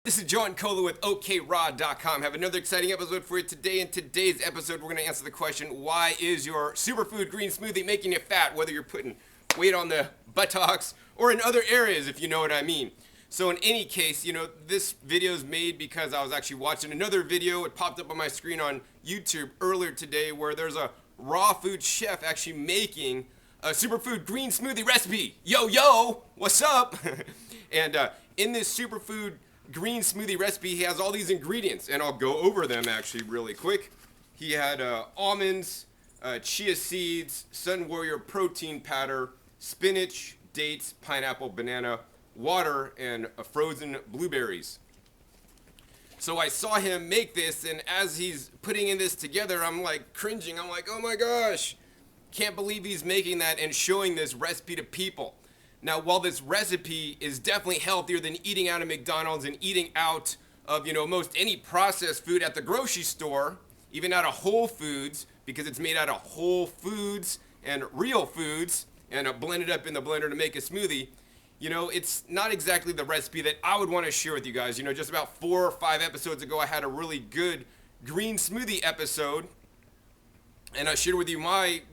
This is John Cola with OKRod.com. Have another exciting episode for you today. In today's episode, we're going to answer the question, why is your Superfood green smoothie making you fat, whether you're putting weight on the buttocks or in other areas, if you know what I mean. So in any case, this video is made because I was actually watching another video. It popped up on my screen on YouTube earlier today where there's a raw food chef actually making a superfood green smoothie recipe. Yo, what's up? And in this superfood green smoothie recipe, he has all these ingredients, and I'll go over them actually really quick. He had almonds, chia seeds, Sun Warrior protein powder, spinach, dates, pineapple, banana, water, and frozen blueberries. So I saw him make this, and as he's putting in this together, I'm like cringing. I'm like, oh my gosh, can't believe he's making that and showing this recipe to people. Now, while this recipe is definitely healthier than eating out of McDonald's and eating out of, most any processed food at the grocery store, even out of Whole Foods, because it's made out of whole foods and real foods and blended up in the blender to make a smoothie, it's not exactly the recipe that I would want to share with you guys. Just about 4 or 5 episodes ago, I had a really good green smoothie episode, and I shared with you my,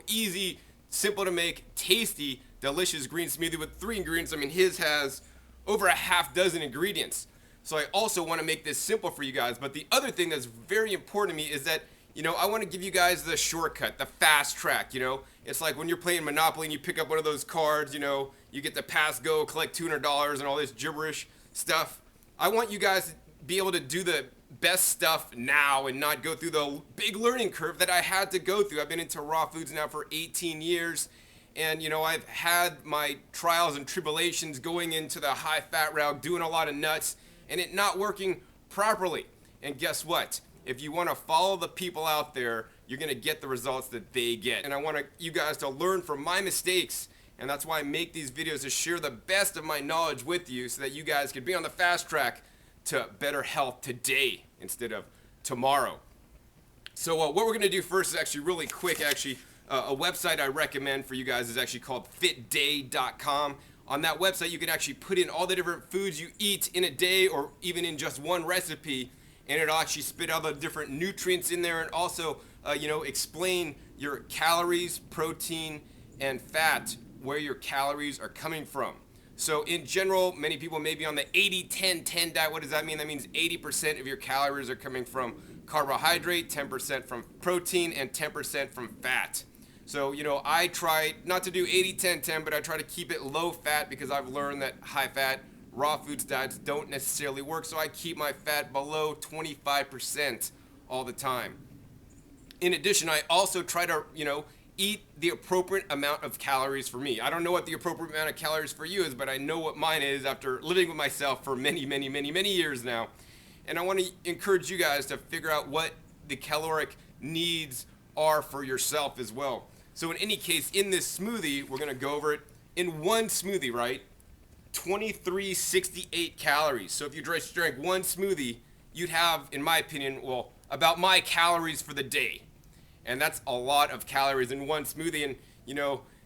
easy, simple to make, tasty, delicious green smoothie with 3 ingredients. I mean, his has over a half dozen ingredients. So I also want to make this simple for you guys. But the other thing that's very important to me is that, I want to give you guys the shortcut, the fast track. It's like when you're playing Monopoly and you pick up one of those cards, you get the pass go, collect $200 and all this gibberish stuff. I want you guys to be able to do the best stuff now and not go through the big learning curve that I had to go through. I've been into raw foods now for 18 years. And, I've had my trials and tribulations going into the high fat route, doing a lot of nuts, and it not working properly. And guess what? If you want to follow the people out there, you're going to get the results that they get. And I want you guys to learn from my mistakes. And that's why I make these videos, to share the best of my knowledge with you so that you guys can be on the fast track to better health today instead of tomorrow. So what we're going to do first is actually really quick, a website I recommend for you guys is actually called fitday.com. On that website, you can actually put in all the different foods you eat in a day or even in just one recipe, and it'll actually spit out the different nutrients in there and also, explain your calories, protein, and fat, where your calories are coming from. So in general, many people may be on the 80-10-10 diet. What does that mean? That means 80% of your calories are coming from carbohydrate, 10% from protein, and 10% from fat. So, I try not to do 80-10-10, but I try to keep it low fat because I've learned that high fat, raw foods diets don't necessarily work. So I keep my fat below 25% all the time. In addition, I also try to, eat the appropriate amount of calories for me. I don't know what the appropriate amount of calories for you is, but I know what mine is after living with myself for many, many, many, many years now. And I want to encourage you guys to figure out what the caloric needs are for yourself as well. So in any case, in this smoothie, we're going to go over it. In one smoothie, right, 2368 calories. So if you drank one smoothie, you'd have, in my opinion, about my calories for the day. And that's a lot of calories in one smoothie. And,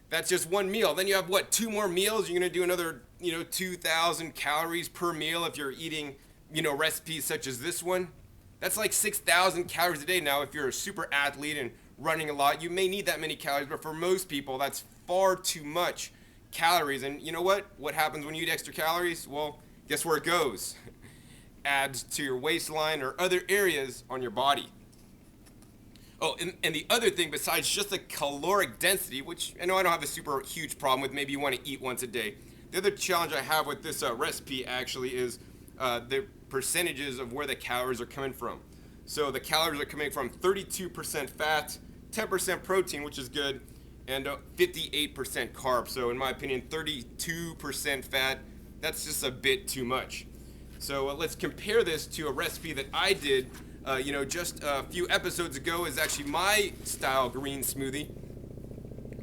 that's just one meal. Then you have, 2 more meals? You're going to do another, 2,000 calories per meal if you're eating, recipes such as this one. That's like 6,000 calories a day. Now, if you're a super athlete and running a lot, you may need that many calories, but for most people, that's far too much calories. And you know what? What happens when you eat extra calories? Well, guess where it goes? Adds to your waistline or other areas on your body. Oh, and the other thing, besides just the caloric density, which I know I don't have a super huge problem with, maybe you want to eat once a day. The other challenge I have with this recipe actually is the percentages of where the calories are coming from. So the calories are coming from 32% fat, 10% protein, which is good, and 58% carbs. So in my opinion, 32% fat, that's just a bit too much. So let's compare this to a recipe that I did, just a few episodes ago. Is actually my style green smoothie.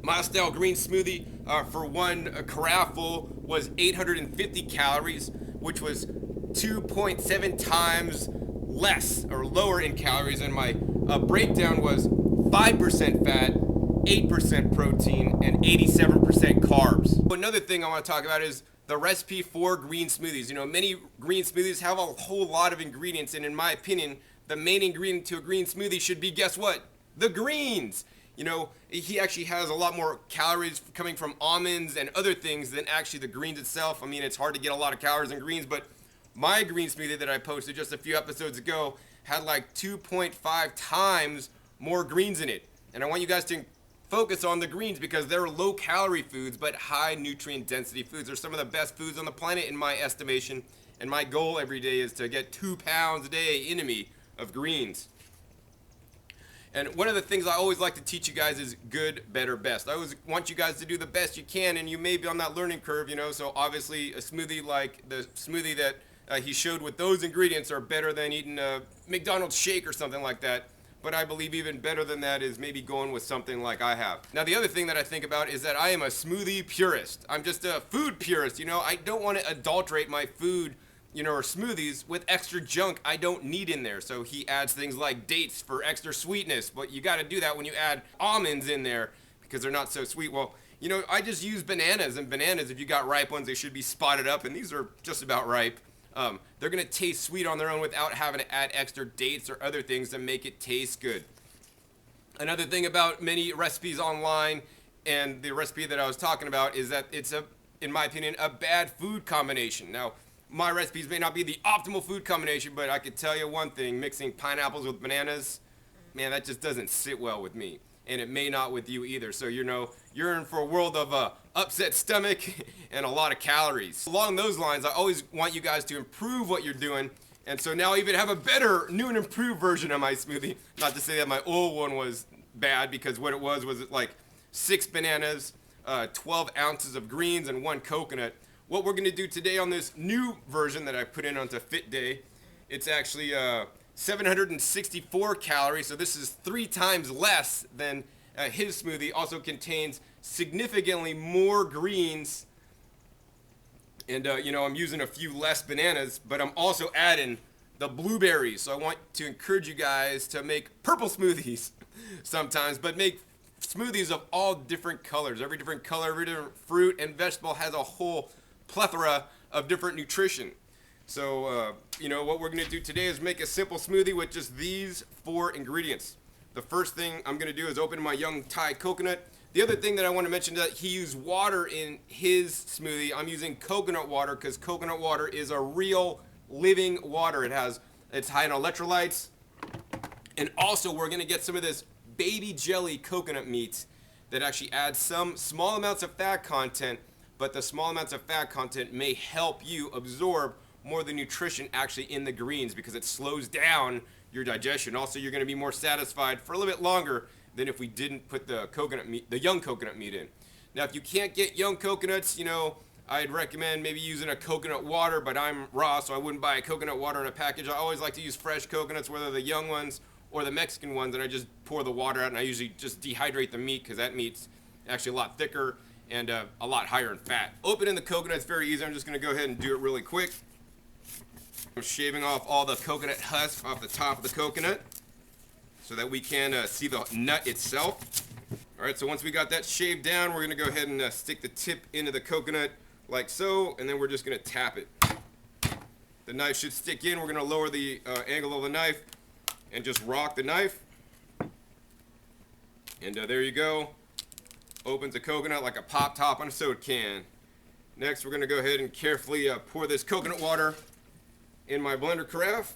My style green smoothie for one carafe full was 850 calories, which was 2.7 times less or lower in calories, and my breakdown was 5% fat, 8% protein, and 87% carbs. Another thing I want to talk about is the recipe for green smoothies. You know, many green smoothies have a whole lot of ingredients, and in my opinion, the main ingredient to a green smoothie should be, guess what? The greens. You know, he actually has a lot more calories coming from almonds and other things than actually the greens itself. I mean, it's hard to get a lot of calories in greens, but my green smoothie that I posted just a few episodes ago had like 2.5 times more greens in it. And I want you guys to focus on the greens because they're low calorie foods but high nutrient density foods. They're some of the best foods on the planet in my estimation, and my goal every day is to get 2 pounds a day into me of greens. And one of the things I always like to teach you guys is good, better, best. I always want you guys to do the best you can, and you may be on that learning curve, you know, so obviously a smoothie like the smoothie that he showed with those ingredients are better than eating a McDonald's shake or something like that. But I believe even better than that is maybe going with something like I have. Now, the other thing that I think about is that I am a smoothie purist. I'm just a food purist, you know. I don't want to adulterate my food, you know, or smoothies with extra junk I don't need in there. So he adds things like dates for extra sweetness, but you got to do that when you add almonds in there because they're not so sweet. Well, you know, I just use bananas, and bananas, if you got ripe ones, they should be spotted up, and these are just about ripe. They're going to taste sweet on their own without having to add extra dates or other things to make it taste good. Another thing about many recipes online and the recipe that I was talking about is that it's in my opinion, a bad food combination. Now, my recipes may not be the optimal food combination, but I could tell you one thing, mixing pineapples with bananas, man, that just doesn't sit well with me. And it may not with you either. So, you know, you're in for a world of upset stomach and a lot of calories. Along those lines, I always want you guys to improve what you're doing. And so now I even have a better, new and improved version of my smoothie. Not to say that my old one was bad, because what it was like 6 bananas, 12 ounces of greens, and 1 coconut. What we're going to do today on this new version that I put in onto Fit Day, it's actually 764 calories, so this is 3 times less than his smoothie. Also contains significantly more greens, and you know, I'm using a few less bananas, but I'm also adding the blueberries. So I want to encourage you guys to make purple smoothies sometimes, but make smoothies of all different colors. Every different color, every different fruit and vegetable has a whole plethora of different nutrition. So, you know, what we're going to do today is make a simple smoothie with just these 4 ingredients. The first thing I'm going to do is open my young Thai coconut. The other thing that I want to mention is that he used water in his smoothie. I'm using coconut water because coconut water is a real living water. It's high in electrolytes. And also we're going to get some of this baby jelly coconut meat that actually adds some small amounts of fat content, but the small amounts of fat content may help you absorb more of the nutrition actually in the greens because it slows down your digestion. Also, you're going to be more satisfied for a little bit longer than if we didn't put the coconut meat, the young coconut meat in. Now, if you can't get young coconuts, you know, I'd recommend maybe using a coconut water, but I'm raw, so I wouldn't buy a coconut water in a package. I always like to use fresh coconuts, whether the young ones or the Mexican ones, and I just pour the water out, and I usually just dehydrate the meat because that meat's actually a lot thicker and a lot higher in fat. Opening the coconut's very easy. I'm just going to go ahead and do it really quick. I'm shaving off all the coconut husk off the top of the coconut so that we can see the nut itself. All right, so once we got that shaved down, we're going to go ahead and stick the tip into the coconut like so, and then we're just going to tap it. The knife should stick in. We're going to lower the angle of the knife and just rock the knife. And there you go. Opens the coconut like a pop top on a soda can. Next, we're going to go ahead and carefully pour this coconut water in my blender carafe.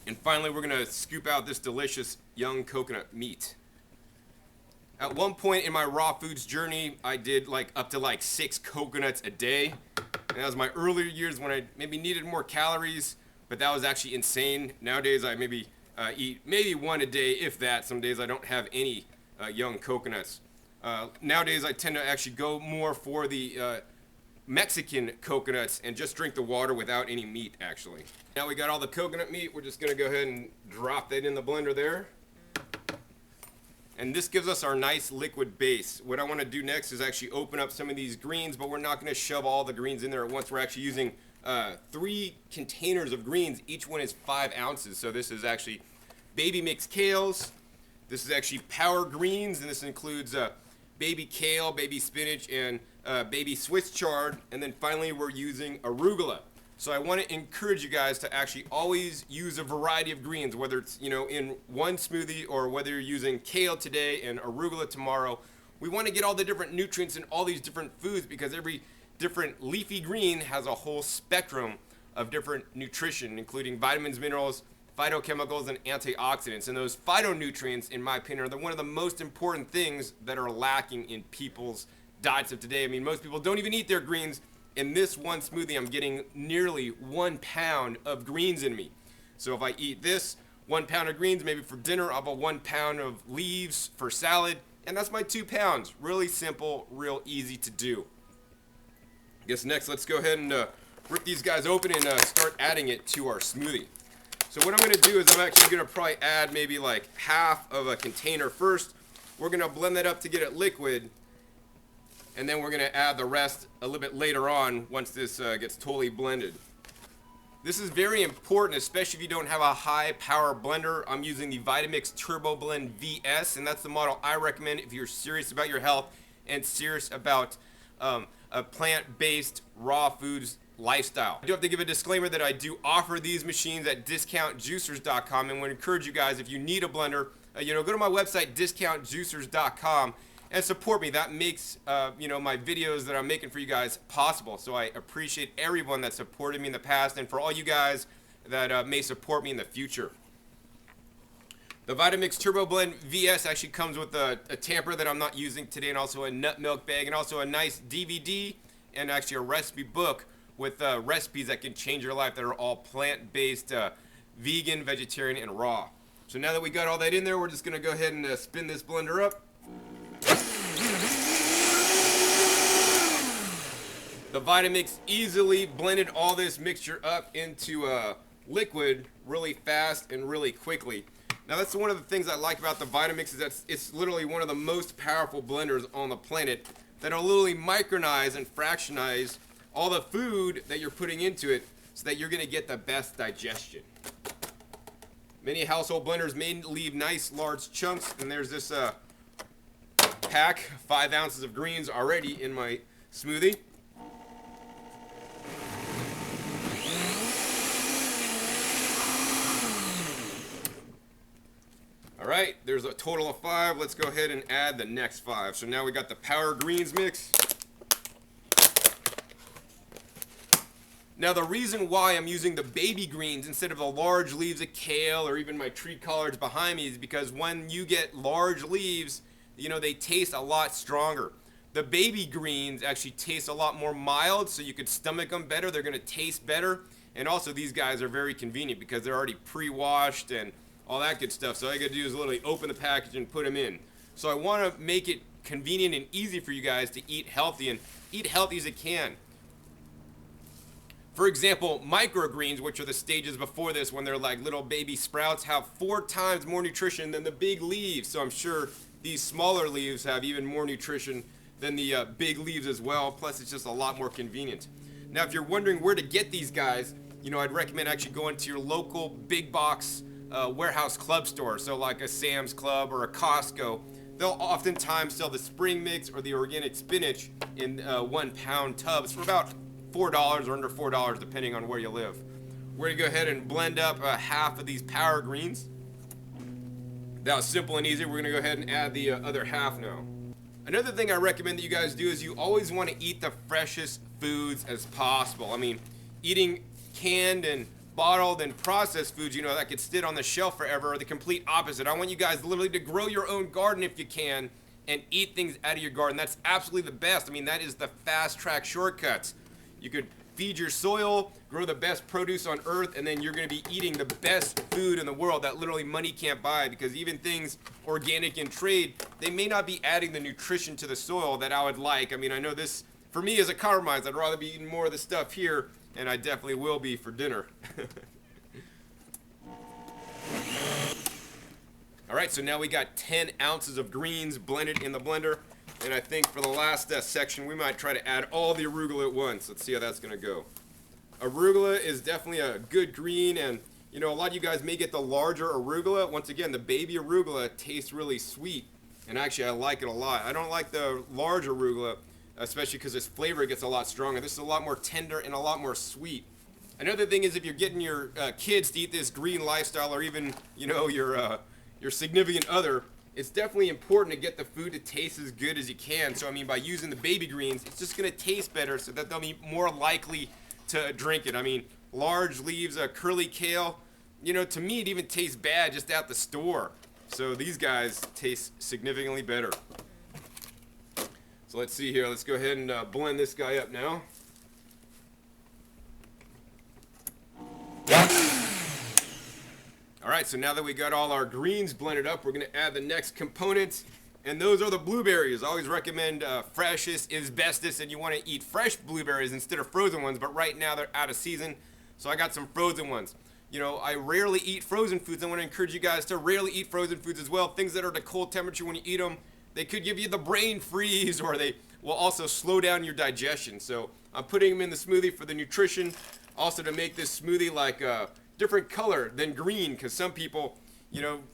And finally, we're going to scoop out this delicious young coconut meat. At one point in my raw foods journey, I did up to 6 coconuts a day. And that was my earlier years when I maybe needed more calories, but that was actually insane. Nowadays, I maybe eat maybe 1 a day, if that. Some days I don't have any young coconuts. Nowadays, I tend to actually go more for the Mexican coconuts and just drink the water without any meat, actually. Now we got all the coconut meat. We're just going to go ahead and drop that in the blender there. And this gives us our nice liquid base. What I want to do next is actually open up some of these greens, but we're not going to shove all the greens in there at once. We're actually using 3 containers of greens. Each one is 5 ounces. So this is actually baby mix kales. This is actually power greens, and this includes baby kale, baby spinach, and baby Swiss chard, and then finally we're using arugula. So I want to encourage you guys to actually always use a variety of greens, whether it's, you know, in one smoothie or whether you're using kale today and arugula tomorrow. We want to get all the different nutrients in all these different foods because every different leafy green has a whole spectrum of different nutrition, including vitamins, minerals, phytochemicals, and antioxidants. And those phytonutrients, in my opinion, are one of the most important things that are lacking in people's diets of today. I mean, most people don't even eat their greens. In this one smoothie, I'm getting nearly 1 pound of greens in me. So if I eat this 1 pound of greens, maybe for dinner, I'll have 1 pound of leaves for salad, and that's my 2 pounds. Really simple, real easy to do. I guess next, let's go ahead and rip these guys open and start adding it to our smoothie. So what I'm going to do is I'm actually going to probably add maybe like half of a container first. We're going to blend that up to get it liquid, and then we're going to add the rest a little bit later on once this gets totally blended. This is very important, especially if you don't have a high power blender. I'm using the vita-mix Turbo Blend VS, and that's the model I recommend if you're serious about your health and serious about a plant-based raw foods lifestyle. I do have to give a disclaimer that I do offer these machines at discountjuicers.com, and would encourage you guys, if you need a blender, go to my website discountjuicers.com and support me. That makes my videos that I'm making for you guys possible. So I appreciate everyone that supported me in the past, and for all you guys that may support me in the future. The Vitamix Turbo Blend VS actually comes with a tamper that I'm not using today, and also a nut milk bag, and also a nice DVD and actually a recipe book with recipes that can change your life that are all plant-based, vegan, vegetarian, and raw. So now that we got all that in there, we're just going to go ahead and spin this blender up. The Vitamix easily blended all this mixture up into liquid really fast and really quickly. Now that's one of the things I like about the Vitamix, is that it's literally one of the most powerful blenders on the planet that'll literally micronize and fractionize all the food that you're putting into it so that you're going to get the best digestion. Many household blenders may leave nice large chunks, and there's this pack, 5 ounces of greens already in my smoothie. Alright, there's a total of 5. Let's go ahead and add the next 5. So now we got the Power Greens mix. Now the reason why I'm using the baby greens instead of the large leaves of kale or even my tree collards behind me is because when you get large leaves, they taste a lot stronger. The baby greens actually taste a lot more mild, so you could stomach them better. They're going to taste better. And also these guys are very convenient because they're already pre-washed and all that good stuff. So all you got to do is literally open the package and put them in. So I want to make it convenient and easy for you guys to eat healthy, and eat healthy as it can. For example, microgreens, which are the stages before this when they're like little baby sprouts, have 4 times more nutrition than the big leaves. So I'm sure these smaller leaves have even more nutrition than the big leaves as well. Plus, it's just a lot more convenient. Now, if you're wondering where to get these guys, I'd recommend actually going to your local big box warehouse club store. So like a Sam's Club or a Costco. They'll oftentimes sell the spring mix or the organic spinach in 1 pound tubs for about $4 or under $4, depending on where you live. We're gonna go ahead and blend up half of these Power Greens. That was simple and easy. We're gonna go ahead and add the other half now. Another thing I recommend that you guys do is you always want to eat the freshest foods as possible. I mean, eating canned and bottled and processed foods, that could sit on the shelf forever, are the complete opposite. I want you guys literally to grow your own garden if you can and eat things out of your garden. That's absolutely the best. I mean, that is the fast track shortcuts. You could feed your soil, grow the best produce on earth, and then you're going to be eating the best food in the world that literally money can't buy, because even things organic in trade, they may not be adding the nutrition to the soil that I would like. I mean, I know this, for me, is a compromise. I'd rather be eating more of the stuff here, and I definitely will be for dinner. All right, so now we got 10 ounces of greens blended in the blender. And I think for the last section, we might try to add all the arugula at once. Let's see how that's going to go. Arugula is definitely a good green, and a lot of you guys may get the larger arugula. Once again, the baby arugula tastes really sweet, and actually I like it a lot. I don't like the large arugula especially because this flavor gets a lot stronger. This is a lot more tender and a lot more sweet. Another thing is if you're getting your kids to eat this green lifestyle, or even your significant other, it's definitely important to get the food to taste as good as you can. So I mean, by using the baby greens, it's just going to taste better, so that they'll be more likely to drink it. I mean, large leaves, curly kale, to me it even tastes bad just at the store. So these guys taste significantly better. So let's see here. Let's go ahead and blend this guy up now. All right, so now that we got all our greens blended up, we're going to add the next components, and those are the blueberries. I always recommend freshest is bestest, and you want to eat fresh blueberries instead of frozen ones, but right now they're out of season, so I got some frozen ones. I rarely eat frozen foods. I want to encourage you guys to rarely eat frozen foods as well. Things that are at a cold temperature, when you eat them, they could give you the brain freeze, or they will also slow down your digestion. So I'm putting them in the smoothie for the nutrition, also to make this smoothie like different color than green, because some people,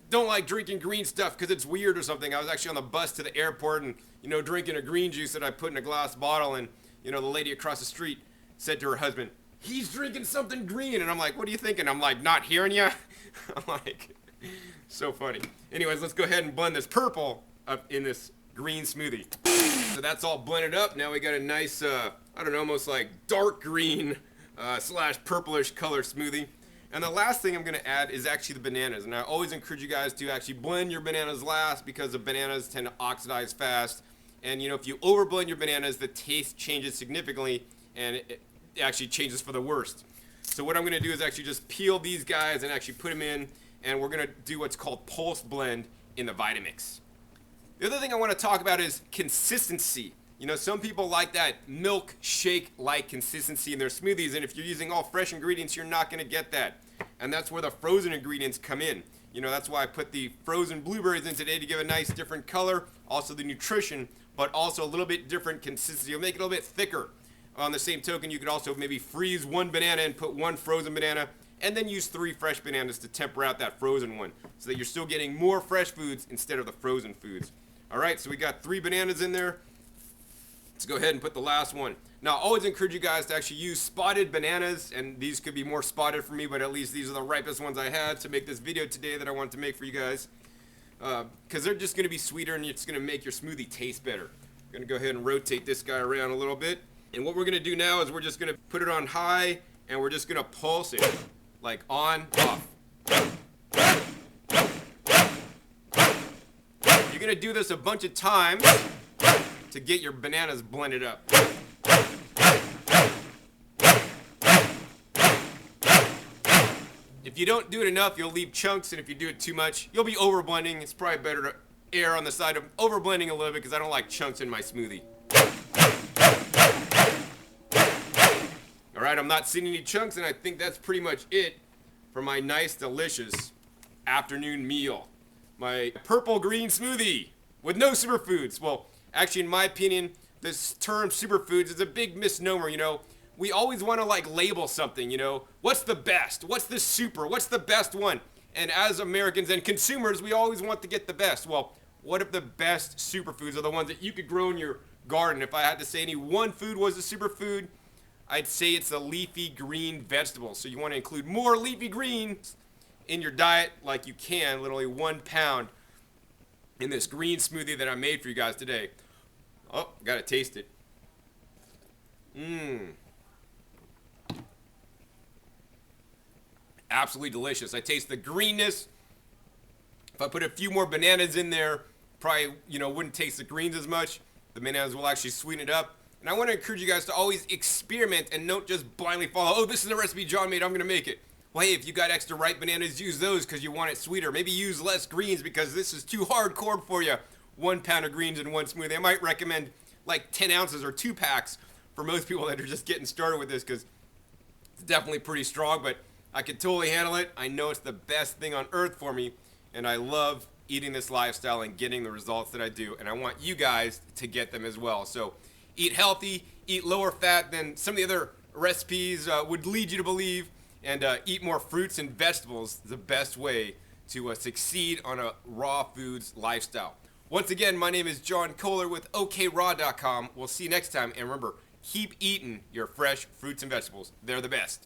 don't like drinking green stuff because it's weird or something. I was actually on the bus to the airport and, drinking a green juice that I put in a glass bottle, and, the lady across the street said to her husband, "He's drinking something green." And I'm like, "What are you thinking?" I'm like, "Not hearing you?" I'm like, so funny. Anyways, let's go ahead and blend this purple up in this green smoothie. So that's all blended up. Now we got a nice, almost like dark green slash purplish color smoothie. And the last thing I'm going to add is actually the bananas. And I always encourage you guys to actually blend your bananas last, because the bananas tend to oxidize fast. And, if you overblend your bananas, the taste changes significantly, and it actually changes for the worst. So what I'm going to do is actually just peel these guys and actually put them in, and we're going to do what's called pulse blend in the vita-mix. The other thing I want to talk about is consistency. Some people like that milkshake-like consistency in their smoothies, and if you're using all fresh ingredients, you're not going to get that. And that's where the frozen ingredients come in. That's why I put the frozen blueberries in today, to give a nice different color, also the nutrition, but also a little bit different consistency. It'll make it a little bit thicker. On the same token, you could also maybe freeze one banana and put one frozen banana, and then use 3 fresh bananas to temper out that frozen one, so that you're still getting more fresh foods instead of the frozen foods. All right, so we got 3 bananas in there. Let's go ahead and put the last one. Now, I always encourage you guys to actually use spotted bananas, and these could be more spotted for me, but at least these are the ripest ones I had to make this video today that I wanted to make for you guys, because they're just going to be sweeter, and it's going to make your smoothie taste better. I'm going to go ahead and rotate this guy around a little bit, and what we're going to do now is we're just going to put it on high, and we're just going to pulse it, like on, off. You're going to do this a bunch of times to get your bananas blended up. If you don't do it enough, you'll leave chunks, and if you do it too much, you'll be over blending. It's probably better to err on the side of over blending a little bit, because I don't like chunks in my smoothie. Alright, I'm not seeing any chunks, and I think that's pretty much it for my nice, delicious afternoon meal. My purple green smoothie with no superfoods. Well, actually, in my opinion, this term superfoods is a big misnomer. We always want to label something, what's the best? What's the super? What's the best one? And as Americans and consumers, we always want to get the best. Well, what if the best superfoods are the ones that you could grow in your garden? If I had to say any one food was a superfood, I'd say it's the leafy green vegetables. So you want to include more leafy greens in your diet like you can, literally 1 pound in this green smoothie that I made for you guys today. Oh, gotta taste it. Absolutely delicious. I taste the greenness. If I put a few more bananas in there, probably, wouldn't taste the greens as much. The bananas will actually sweeten it up. And I want to encourage you guys to always experiment and don't just blindly follow, oh, this is the recipe John made, I'm going to make it. Well, hey, if you got extra ripe bananas, use those because you want it sweeter. Maybe use less greens because this is too hardcore for you. 1 pound of greens in one smoothie. I might recommend like 10 ounces or 2 packs for most people that are just getting started with this, because it's definitely pretty strong, but I can totally handle it. I know it's the best thing on earth for me, and I love eating this lifestyle and getting the results that I do, and I want you guys to get them as well. So eat healthy, eat lower fat than some of the other recipes would lead you to believe, and eat more fruits and vegetables. The best way to succeed on a raw foods lifestyle. Once again, my name is John Kohler with OKRaw.com. We'll see you next time, and remember, keep eating your fresh fruits and vegetables. They're the best.